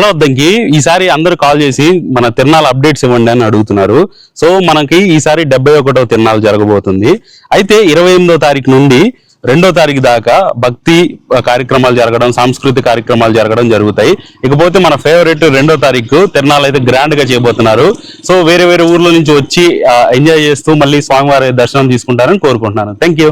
Hello వద్దంకి ఈసారి అందరూ call చేసి మన తిరునాళ్ళ అప్డేట్స్ ఇవ్వండి అని అడుగుతున్నారు. సో మనకి ఈసారి 71వ తిరునాళ్ళు జరగబోతుంది. అయితే 28వ తారీఖు నుండి 2వ తారీఖు దాకా భక్తి కార్యక్రమాలు జరగడం, సాంస్కృతిక కార్యక్రమాలు జరగడం జరుగుతాయి. ఇకపోతే మన ఫేవరెట్ 2వ తారీఖు తిరునాళ్ళు అయితే గ్రాండ్ గా చేయబోతున్నారు. సో వేరే వేరే ఊర్ల నుంచి వచ్చి ఎంజాయ్ చేస్తూ మళ్ళీ స్వామివారి దర్శనం తీసుకుంటారని కోరుకుంటున్నాను. Thank you.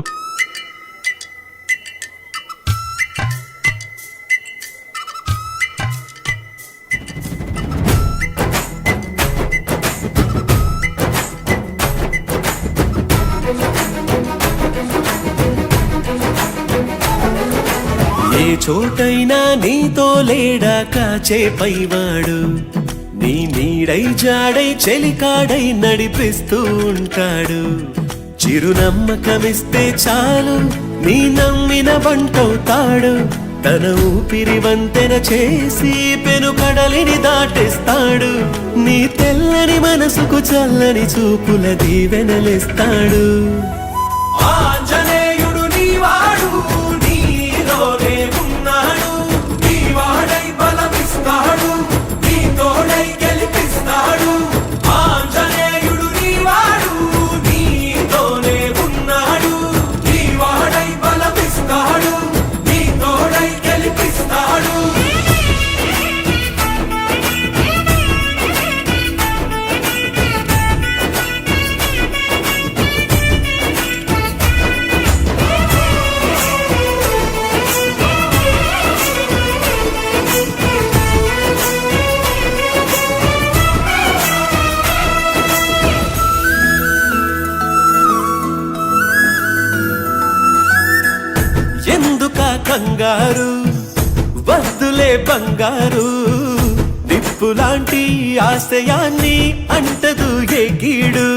ఏ చోటైనా నీతో లేడా కాచే పైవాడు, నీ నీడై జాడై చెలికాడై నడిపిస్తూ ఉంటాడు. చిరునమ్మకమిస్తే చాలు నీ నమ్మిన బంటవుతాడు. తన ఊపిరి వంతెన చేసి పెను కడలిని దాటిస్తాడు. నీ తెల్లని మనసుకు చల్లని చూపుల దీవెనలిస్తాడు. ఆంజనేయుడు నీవాడు, నీలోనే ఉన్నాడు. నీ వాడై బలమిస్తాడు, నీ తోడై గెలిపిస్తాడు. ఆంజనేయుడు నీవాడు, నీలోనే ఉన్నాడు. నీ వాడై బలమిస్తాడు, నీ తోడై గెలిపిస్తాడు. ఎందుక కంగారు, వద్దులే బంగారు. నిప్పులాంటి ఆశయాన్ని అంటదు ఏ కీడు.